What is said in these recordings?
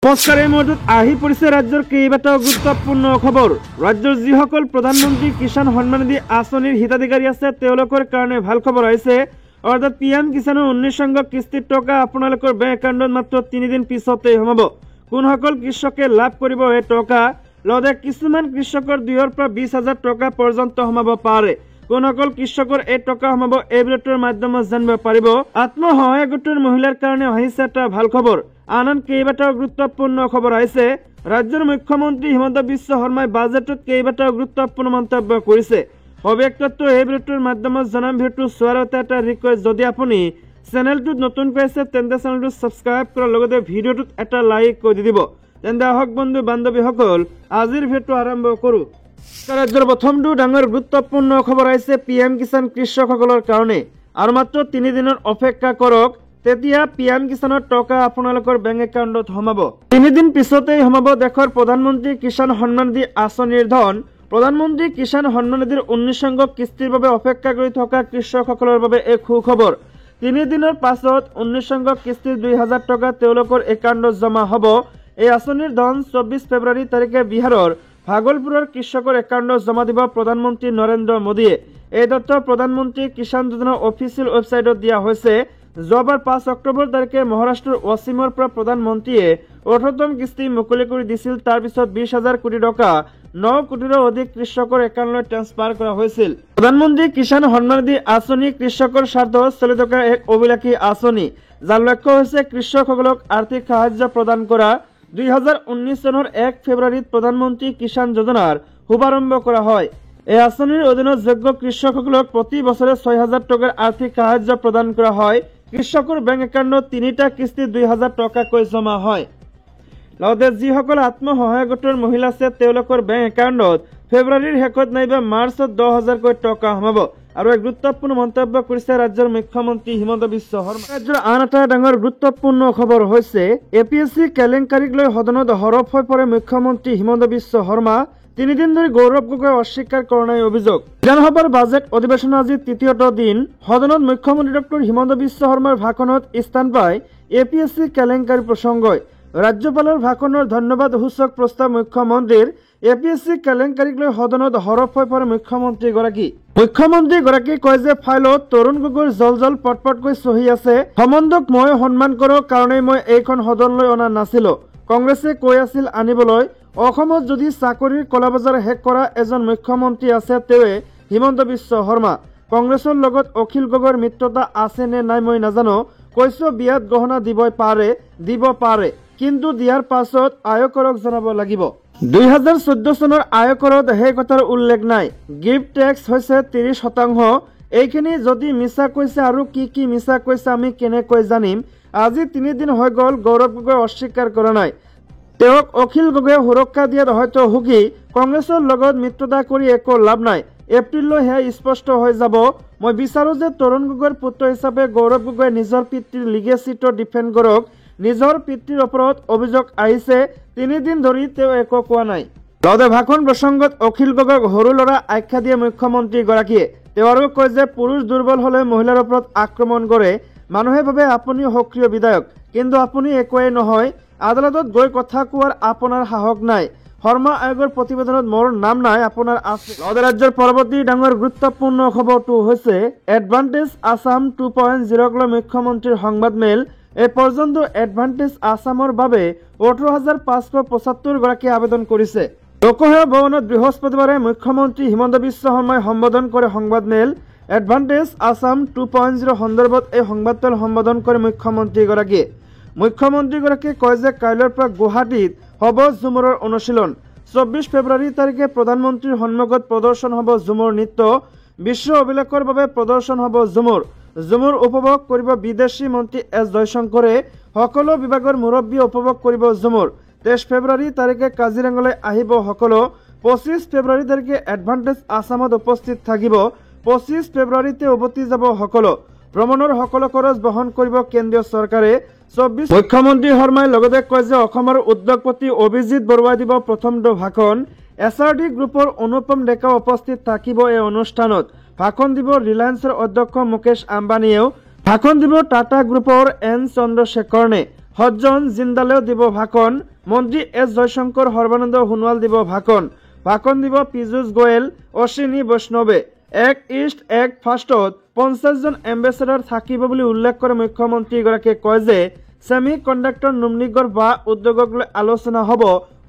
নমস্কাৰ, এই মুহূৰ্তত আহি পৰিছে ৰাজ্যৰ কেইবাটাও গুৰুত্বপূৰ্ণ খবৰ। ৰাজ্যৰ যিসকল প্ৰধানমন্ত্ৰী কিষাণ সন্মান নিধি আঁচনিৰ হিতাধিকাৰী আছে তেওঁলোকৰ কাৰণে ভাল খবৰ আহিছে। অৰ্থাৎ পিএম কিষাণৰ 19 সংখ্যক কিস্তিৰ টকা আপোনালোকৰ বেংক একাউণ্টত মাত্ৰ 3 দিন পিছতেই সোমাব। কোনসকল কৃষকে লাভ কৰিব এই টকা, লগতে কিছুমান কৃষকৰ 2,000 পৰা 20,000 টকা পৰ্যন্ত সোমাব পাৰে। কোনসকল কৃষকৰ এই টকা সোমাব এই ভিডিঅ'টোৰ মাধ্যমত জানিব পাৰিব। আত্মসহায়ক গোটৰ মহিলাৰ কাৰণে আহিছে এটা ভাল খবৰ। আন কেইবাটাও গুৰুত্বপূৰ্ণ খবৰ আহিছে। ৰাজ্যৰ মুখ্যমন্ত্ৰী হিমন্ত বিশ্ব শৰ্মাই বাজেটত কেইবাটাও গুৰুত্বপূৰ্ণ মন্তব্য কৰিছে। অভিজ্ঞতা এই ভিডিঅ'টোৰ মাধ্যমত জনাম। ভিডিঅ'টো চোৱাৰ আগতে এটা ৰিকুৱেষ্ট, যদি আপুনি চেনেলটোত নতুনকৈ আছে তেন্তে চেনেলটো ছাবস্ক্ৰাইব কৰাৰ লগতে ভিডিঅ'টোত এটা লাইক কৰি দিব। তেন্তে আহক বন্ধু বান্ধৱীসকল, আজিৰ ভিডিঅ'টো আৰম্ভ কৰোঁ। ৰাজ্যৰ প্ৰথমটো ডাঙৰ গুৰুত্বপূৰ্ণ খবৰ আহিছে পিএম কিষাণ কৃষকসকলৰ কাৰণে। আৰু মাত্ৰ 3 দিনৰ অপেক্ষা কৰক, তেতিয়া পিএম কিষাণৰ টকা আপোনালোকৰ বেংক একাউণ্টত সোমাব। 3 দিন পিছতেই সোমাব দেশৰ প্ৰধানমন্ত্ৰী কিষাণ সন্মান নিধি আঁচনিৰ ধন। প্ৰধানমন্ত্ৰী কিষাণ সন্মান নিধিৰ 19 সংখ্যক কিস্তিৰ বাবে অপেক্ষা কৰি থকা কৃষকসকলৰ বাবে এক সুখবৰ। 3 দিনৰ পাছত 19 সংখ্যক কিস্তিৰ 2,000 টকা তেওঁলোকৰ একাউণ্টত জমা হ'ব। এই আঁচনিৰ ধন 24 ফেব্ৰুৱাৰী তাৰিখে বিহাৰৰ ভাগলপুৰৰ কৃষকৰ একাউণ্টত জমা দিব প্ৰধানমন্ত্ৰী নৰেন্দ্ৰ মোদীয়ে। এই তথ্য প্ৰধানমন্ত্ৰী কিষাণ যোজনাৰ অফিচিয়েল ৱেবছাইটত দিয়া হৈছে। যোৱাবাৰ 5 অক্টোবৰ তাৰিখে মহাৰাষ্ট্ৰৰ ৱাছিমৰ পৰা প্ৰধানমন্ত্ৰীয়ে 18তম কিস্তি মুকলি কৰি দিছিল। তাৰ পিছত 20,000 কোটি টকা 9 কোটিৰো অধিক কৃষকৰ একাউণ্টলৈ ট্ৰান্সফাৰ কৰা হৈছিল। প্ৰধানমন্ত্ৰী কিষাণ সন্মান নিধি আঁচনি কৃষকৰ স্বাৰ্থত চলি থকা এক অভিলাষী আঁচনি, যাৰ লক্ষ্য হৈছে কৃষকসকলক আৰ্থিক সাহায্য প্ৰদান কৰা। 2019 চনৰ 1 ফেব্ৰুৱাৰীত প্ৰধানমন্ত্ৰী কিষাণ যোজনাৰ শুভাৰম্ভ কৰা হয়। এই আঁচনিৰ অধীনত যোগ্য কৃষকসকলক প্ৰতি বছৰে 6,000 টকাৰ আৰ্থিক সাহায্য প্ৰদান কৰা হয়। কৃষকৰ বেংক একাউণ্টত 3টা কিস্তি 2,000 টকাকৈ জমা হয়। লগতে যিসকল আত্মসহায়ক গোটৰ মহিলা আছে তেওঁলোকৰ বেংক একাউণ্টত ফেব্ৰুৱাৰীৰ শেষত নাইবা মাৰ্চত 10,000কৈ টকা সোমাব। আৰু এক গুৰুত্বপূৰ্ণ মন্তব্য কৰিছে ৰাজ্যৰ মুখ্যমন্ত্ৰী হিমন্ত বিশ্ব শৰ্মা। ৰাজ্যৰ আন এটা ডাঙৰ গুৰুত্বপূৰ্ণ খবৰ হৈছে APSC কেলেংকাৰীক লৈ সদনত হৰফ হৈ পৰে মুখ্যমন্ত্ৰী হিমন্ত বিশ্ব শৰ্মা। 3 দিন ধৰি গৌৰৱ গগৈ অস্বীকাৰ কৰা নাই অভিযোগ। বিধানসভাৰ বাজেট অধিৱেশনৰ আজি তৃতীয়টো দিন। সদনত মুখ্যমন্ত্ৰী ডক্টৰ হিমন্ত বিশ্ব শৰ্মাৰ ভাষণত স্থান পায় APSC কেলেংকাৰী প্ৰসংগই। ৰাজ্যপালৰ ভাষণৰ ধন্যবাদ সূচক প্ৰস্তাৱ মুখ্যমন্ত্ৰীৰ। APSC কেলেংকাৰীক লৈ সদনত হৰফ হৈ পৰে মুখ্যমন্ত্ৰীগৰাকীয়ে কয় যে ফাইলত তৰুণ গগৈৰ জল পটপটকৈ চহী আছে। সম্বন্ধক মই সন্মান কৰোঁ কাৰণেই মই এইখন সদনলৈ অনা নাছিলো। কংগ্ৰেছে কৈ আছিল আনিবলৈ। অসমত যদি চাকৰিৰ কলাবজাৰ শেষ কৰা এজন মুখ্যমন্ত্ৰী আছে তেৱে হিমন্ত বিশ্ব শৰ্মা। কংগ্ৰেছৰ লগত অখিল গগৈৰ মিত্ৰতা আছে নে নাই মই নাজানো। কৈছো বিয়াত গহনা দিব পাৰে, কিন্তু দিয়াৰ পাছত আয়কৰক জনাব লাগিব। 2014 চনৰ আয়কৰত সেই কথাৰ উল্লেখ নাই। গিফ্ট টেক্স হৈছে 30%। এইখিনি যদি মিছা কৈছে আৰু কি মিছা কৈছে আমি কেনেকৈ জানিম? আজি 3 দিন হৈ গ'ল, গৌৰৱ গগৈ অস্বীকাৰ কৰা নাই। তেওঁক অখিল গগৈয়ে সুৰক্ষা দিয়াত হয়তো সুখী। কংগ্ৰেছৰ লগত মিত্ৰতা কৰি একো লাভ নাই। এপ্ৰিললৈ সেয়া স্পষ্ট হৈ যাব। মই বিচাৰো যে তৰুণ গগৈৰ পুত্ৰ হিচাপে গৌৰৱ গগৈয়ে নিজৰ পিতৃৰ লিগেচিটো ডিফেণ্ড কৰক। নিজৰ পিতৃৰ ওপৰত অভিযোগ আহিছে, 3 দিন ধৰি তেওঁ একো কোৱা নাই। লগতে ভাষণ প্ৰসংগত অখিল গগৈক সৰু ল'ৰা আখ্যা দিয়ে মুখ্যমন্ত্ৰীগৰাকীয়ে। তেওঁ আৰু কয় যে পুৰুষ দুৰ্বল হলে মহিলাৰ ওপৰত আক্ৰমণ কৰে। মানুহে ভাবে আপুনি সক্ৰিয় বিধায়ক, কিন্তু আপুনি একোৱেই নহয়। আদালতত গৈ কথা কোৱাৰ আপোনাৰ সাহস নাই। শৰ্মা আয়োগৰ প্ৰতিবেদনত মোৰ নাম নাই, আপোনাৰ আছে। লগতে ৰাজ্যৰ পৰৱৰ্তী ডাঙৰ গুৰুত্বপূৰ্ণ খবৰটো হৈছে এডভান্টেজ আছাম 2.0ক লৈ মুখ্যমন্ত্ৰীৰ সংবাদমেল। এই পৰ্যন্ত এডভান্টেজ আছামৰ বাবে 18,575 গৰাকীয়ে আবেদন কৰিছে। লোকসেৱা ভৱনত বৃহস্পতিবাৰে মুখ্যমন্ত্ৰী হিমন্ত বিশ্ব শৰ্মাই সম্বোধন কৰে সংবাদমেল। এডভান্টেজ আছাম 2.0 সন্দৰ্ভত এই সংবাদমেল সম্বোধন কৰে মুখ্যমন্ত্ৰীগৰাকীয়ে কয় যে কাইলৈৰ পৰা গুৱাহাটীত হ'ব ঝুমুৰৰ অনুশীলন। 24 ফেব্ৰুৱাৰী তাৰিখে প্ৰধানমন্ত্ৰীৰ সন্মুখত প্ৰদৰ্শন হ'ব ঝুমুৰ নৃত্য। বিশ্ব অভিলেখৰ বাবে প্ৰদৰ্শন হ'ব ঝুমুৰ উপভোগ কৰিব বিদেশী মন্ত্ৰী এছ জয়শংকৰে। সকলো বিভাগৰ মুৰব্বীয়ে উপভোগ কৰিব ঝুমুৰ। 23 ফেব্ৰুৱাৰী তাৰিখে কাজিৰঙালৈ আহিব সকলো। 25 ফেব্ৰুৱাৰী তাৰিখে এডভান্টেজ আছামত উপস্থিত থাকিব। 25 ফেব্ৰুৱাৰীতে উভতি যাব সকলো। ভ্ৰমণৰ সকলো খৰচ বহন কৰিব কেন্দ্ৰীয় চৰকাৰে। 24 মুখ্যমন্ত্ৰী শৰ্মাই লগতে কয় যে অসমৰ উদ্যোগপতি অভিজিৎ বৰুৱাই দিব প্ৰথমটো ভাষণ। SRD গ্ৰুপৰ অনুপম ডেকা উপস্থিত থাকিব এই অনুষ্ঠানত। ভাষণ দিব ৰিলায়েন্সৰ অধ্যক্ষ মুকেশ আম্বানীয়েও। ভাষণ দিব টাটা গ্ৰুপৰ এন চন্দ্ৰশেখৰণে। সজ্জন জিন্দালেও দিব ভাষণ। মন্ত্ৰী এছ জয়শংকৰ সৰ্বানন্দ সোণোৱাল দিব ভাষণ দিব পীযুষ গোয়েল, অশ্বিনী বৈষ্ণৱে। এক ইষ্ট এক ফাৰ্ষ্টত 50 জন এম্বেচাডৰ থাকিব বুলি উল্লেখ কৰে মুখ্যমন্ত্ৰীগৰাকীয়ে কয় যে ছেমি কণ্ডাক্টৰ নুমলীগড় বা উদ্যোগক লৈ আলোচনা হ'ব,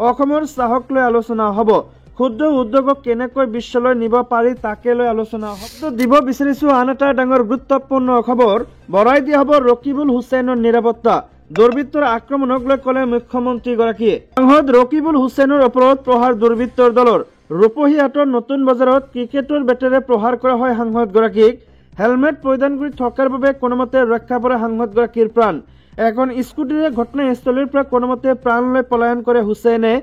অসমৰ চাহক লৈ আলোচনা হ'ব, ক্ষুদ্ৰ উদ্যোগক কেনেকৈ বিশ্বলৈ নিব পাৰি তাকে লৈ আলোচনা হ'ব। দিব বিচাৰিছো আন এটা ডাঙৰ গুৰুত্বপূৰ্ণ খবৰ, বঢ়াই দিয়া হ'ব ৰকিবুল হুছেইনৰ নিৰাপত্তা। দুৰ্বৃত্তৰ আক্ৰমণক লৈ ক'লে মুখ্যমন্ত্ৰীগৰাকীয়ে। সাংসদ ৰকিবুল হুছেইনৰ ওপৰত প্ৰহাৰ দুৰ্বৃত্তৰ দলৰ। ৰূপহীহাটৰ নতুন বজাৰত ক্ৰিকেটৰ বেটেৰে প্ৰহাৰ কৰা হয় সাংসদগৰাকীক। হেলমেট পৰিধান কৰি থকাৰ বাবে কোনোমতে ৰক্ষা পৰে সাংসদগৰাকীৰ প্ৰাণ। এখন স্কুটিৰে ঘটনাস্থলীৰ পৰা কোনোমতে প্ৰাণ লৈ পলায়ন কৰে হুছেইনে।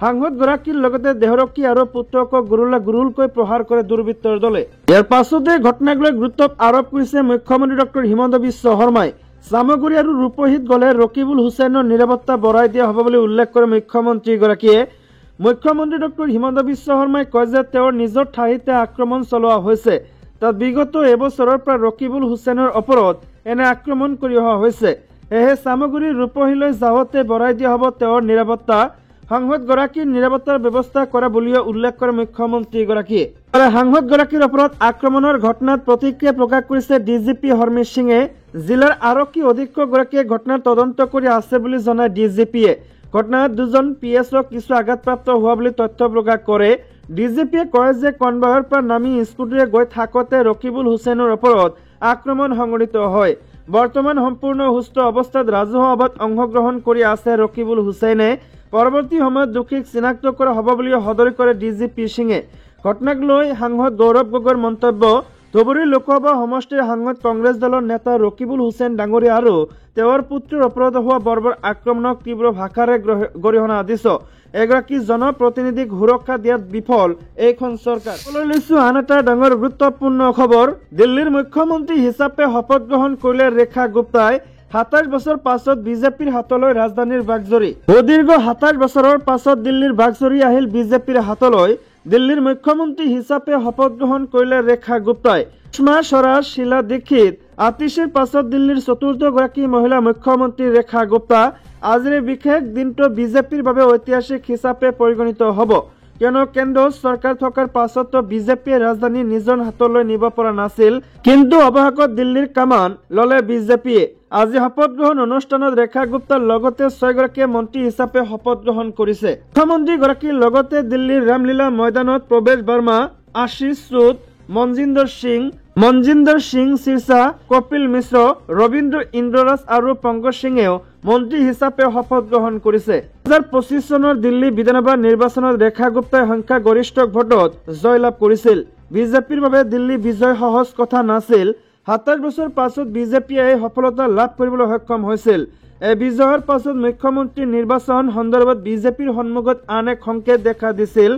সাংসদগৰাকীৰ লগতে দেহৰক্ষী আৰু পুত্ৰকক গুৰুলকৈ প্ৰহাৰ কৰে দুৰ্বৃত্তৰ দলে। ইয়াৰ পাছতে ঘটনাক লৈ গুৰুত্ব আৰোপ কৰিছে মুখ্যমন্ত্ৰী ডক্টৰ হিমন্ত বিশ্ব শৰ্মাই। চামগুৰি আৰু ৰূপহীত গ'লে ৰকিবুল হুছেইনৰ নিৰাপত্তা বঢ়াই দিয়া হ'ব বুলি উল্লেখ কৰে মুখ্যমন্ত্ৰীগৰাকীয়ে। মুখ্যমন্ত্ৰী ডক্টৰ হিমন্ত বিশ্ব শৰ্মাই কয় যে তেওঁৰ নিজৰ ঠাইতে আক্ৰমণ চলোৱা হৈছে। তাত বিগত এবছৰৰ পৰা ৰকিবুল হুছেইনৰ ওপৰত এনে আক্ৰমণ কৰি অহা হৈছে। সেয়েহে চামগুৰি ৰূপহীলৈ যাওঁতে বঢ়াই দিয়া হ'ব তেওঁৰ নিৰাপত্তা। সাংসদগৰাকীৰ নিৰাপত্তাৰ ব্যৱস্থা কৰা বুলিও উল্লেখ কৰে মুখ্যমন্ত্ৰীগৰাকীয়ে। সাংসদগৰাকীৰ ওপৰত আক্ৰমণৰ ঘটনাত প্ৰতিক্ৰিয়া প্ৰকাশ কৰিছে ডিজিপি হৰমিত সিঙে। জিলাৰ আৰক্ষী অধীক্ষকগৰাকীয়ে ঘটনাৰ তদন্ত কৰি আছে বুলি জনায় ডিজিপিয়ে। ঘটনাত 2জন পিএছক কিছু আঘাতপ্ৰাপ্ত হোৱা বুলি তথ্য প্ৰকাশ কৰে। ডিজিপিয়ে কয় যে কনভয়ৰ পৰা নামি স্কুটিৰে গৈ থাকোঁতে ৰকিবুল হুছেইনৰ ওপৰত আক্ৰমণ সংঘটিত হয়। বৰ্তমান সম্পূৰ্ণ সুস্থ অৱস্থাত ৰাজহুৱা সভাত অংশগ্ৰহণ কৰি আছে ৰকিবুল হুছেইনে। পৰৱৰ্তী সময়ত দোষীক চিনাক্ত কৰা হ'ব বুলি সদৰি কৰে ডিজিপি সিঙে। ঘটনাক লৈ সাংসদ গৌৰৱ গগৈৰ মন্তব্য, ধুবুৰী লোকসভা সমষ্টিৰ সাংসদ কংগ্ৰেছ দলৰ নেতা ৰকিবুল হুছেইন ডাঙৰীয়া আৰু তেওঁৰ পুত্ৰৰ ওপৰত হোৱা বৰ্বৰ আক্ৰমণক তীব্ৰ ভাষাৰে গৰিহণা দিছে। এগৰাকী জনপ্ৰতিনিধিক সুৰক্ষা দিয়াত বিফল এইখন চৰকাৰ। লৈছো আন এটা ডাঙৰ গুৰুত্বপূৰ্ণ খবৰ, দিল্লীৰ মুখ্যমন্ত্ৰী হিচাপে শপত গ্ৰহণ কৰিলে ৰেখা গুপ্তাই। 27 বছৰ পাছত বিজেপিৰ হাতলৈ ৰাজধানীৰ বাগজৰী। সুদীৰ্ঘ 27 বছৰৰ পাছত দিল্লীৰ বাগজৰী আহিল বিজেপিৰ হাতলৈ। দিল্লীৰ মুখ্যমন্ত্ৰী হিচাপে শপত গ্ৰহণ কৰিলে ৰেখা গুপ্তাই। সুষমা স্বৰাজ, শীলা দীক্ষিত, আতিশীৰ পাছত দিল্লীৰ চতুৰ্থগৰাকী মহিলা মুখ্যমন্ত্ৰী ৰেখা গুপ্তা। আজিৰ বিশেষ দিনটো বিজেপিৰ বাবে ঐতিহাসিক হিচাপে পৰিগণিত হ'ব, কিয়নো কেন্দ্ৰত চৰকাৰ থকাৰ পাছতো বিজেপিয়ে ৰাজধানী নিজৰ হাতলৈ নিব পৰা নাছিল। কিন্তু অৱশেষত দিল্লীৰ কামান ল'লে বিজেপিয়ে। আজি শপত গ্ৰহণ অনুষ্ঠানত ৰেখা গুপ্তাৰ লগতে 6গৰাকীয়ে মন্ত্ৰী হিচাপে শপত গ্ৰহণ কৰিছে। মুখ্যমন্ত্ৰীগৰাকীৰ লগতে দিল্লীৰ ৰামলীলা ময়দানত প্ৰৱেশ বাৰ্মা, আশিষ চুদ, মনজিন্দৰ সিং সিৰসা, কপিল মিশ্ৰ, ৰবীন্দ্ৰ ইন্দ্ৰৰাজ আৰু পংকজ সিঙেও মন্ত্ৰী হিচাপে শপত গ্ৰহণ কৰিছে। 2025 চনৰ দিল্লী বিধানসভা নিৰ্বাচনত ৰেখা গুপ্তাই সংখ্যাগৰিষ্ঠ ভোটত জয়লাভ কৰিছিল। বিজেপিৰ বাবে দিল্লী বিজয় সহজ কথা নাছিল। 27 বছৰ পাছত বিজেপিয়ে এই সফলতা লাভ কৰিবলৈ সক্ষম হৈছিল। এই বিজয়ৰ পাছত মুখ্যমন্ত্ৰী নিৰ্বাচন সন্দৰ্ভত বিজেপিৰ সন্মুখত আন এক সংকেত দেখা দিছিল।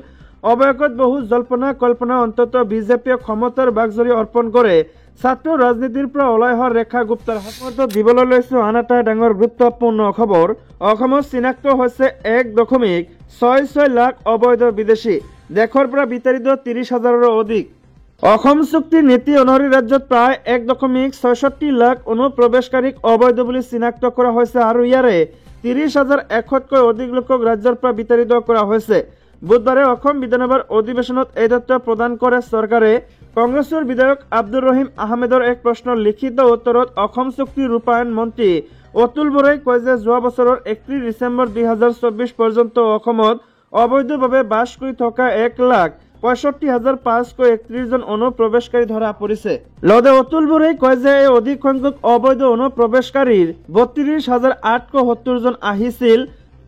অৱশেষত বহু জল্পনা কল্পনা অন্তত বিজেপিয়ে ক্ষমতাৰ বাগজৰী অৰ্পণ কৰে ছাত্ৰ ৰাজনীতিৰ পৰা ওলাই অহা ৰেখা গুপ্তাৰ হাতত। দিবলৈ লৈছো আন এটা ডাঙৰ গুৰুত্বপূৰ্ণ খবৰ, অসমত চিনাক্ত হৈছে 1.66 লাখ অবৈধ বিদেশী। দেশৰ পৰা বিতাড়িত 30,000ৰো অধিক। অসম চুক্তিৰ নীতি অনুসৰি ৰাজ্যত প্ৰায় 1.66 লাখ অনুপ্ৰৱেশকাৰীক অবৈধ বুলি চিনাক্ত কৰা হৈছে আৰু ইয়াৰে 30,100তকৈ অধিক লোকক ৰাজ্যৰ পৰা বিতাড়িত কৰা হৈছে। বুধবাৰে অসম বিধানসভাৰ অধিৱেশনত এই তথ্য প্ৰদান কৰে চৰকাৰে। কংগ্ৰেছৰ বিধায়ক আব্দুৰ ৰহিম আহমেদৰ এক প্ৰশ্নৰ লিখিত উত্তৰত অসম চুক্তি ৰূপায়ণ মন্ত্ৰী অতুল বৰাই কয় যে যোৱা বছৰৰ 31 ডিচেম্বৰ 2024 পৰ্যন্ত অসমত অবৈধভাৱে বাস কৰি থকা 1,65,531 জন অনুপ্ৰৱেশকাৰী ধৰা পৰিছে। লগতে অতুল বৰাই কয় যে এই অধিক সংখ্যক অবৈধ অনুপ্ৰৱেশকাৰীৰ 32,870 জন আহিছিল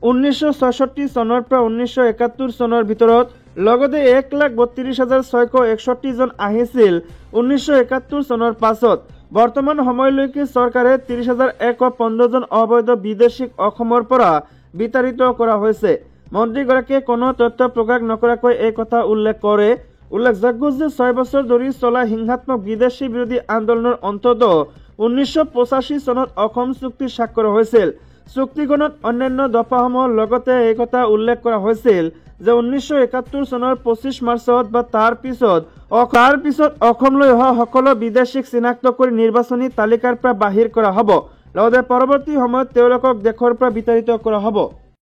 1966 চনৰ পৰা 1971 চনৰ ভিতৰত। লগতে 1,32,661 জন আহিছিল 1971 চনৰ পাছত। বৰ্তমান সময়লৈকে চৰকাৰে 30,115 জন অবৈধ বিদেশীক অসমৰ পৰা বিতাড়িত কৰা হৈছে। মন্ত্ৰীগৰাকীয়ে কোনো তথ্য প্ৰকাশ নকৰাকৈ এই কথা উল্লেখ কৰে। উল্লেখযোগ্য যে 6 বছৰ ধৰি চলা হিংসাত্মক বিদেশী বিৰোধী আন্দোলনৰ অন্তত 1985 চনত অসম চুক্তি স্বাক্ষৰ হৈছিল। চুক্তিখনত অন্যান্য দফাসমূহৰ লগতে এই কথা উল্লেখ কৰা হৈছিল যে 1971 চনৰ 25 মাৰ্চত বা তাৰ পিছত অসমলৈ অহা সকলো বিদেশীক চিনাক্ত কৰি নিৰ্বাচনী তালিকাৰ পৰা বাহিৰ কৰা হ'ব। লগতে পৰৱৰ্তী সময়ত তেওঁলোকক দেশৰ পৰা বিতাড়িত কৰা হ'ব।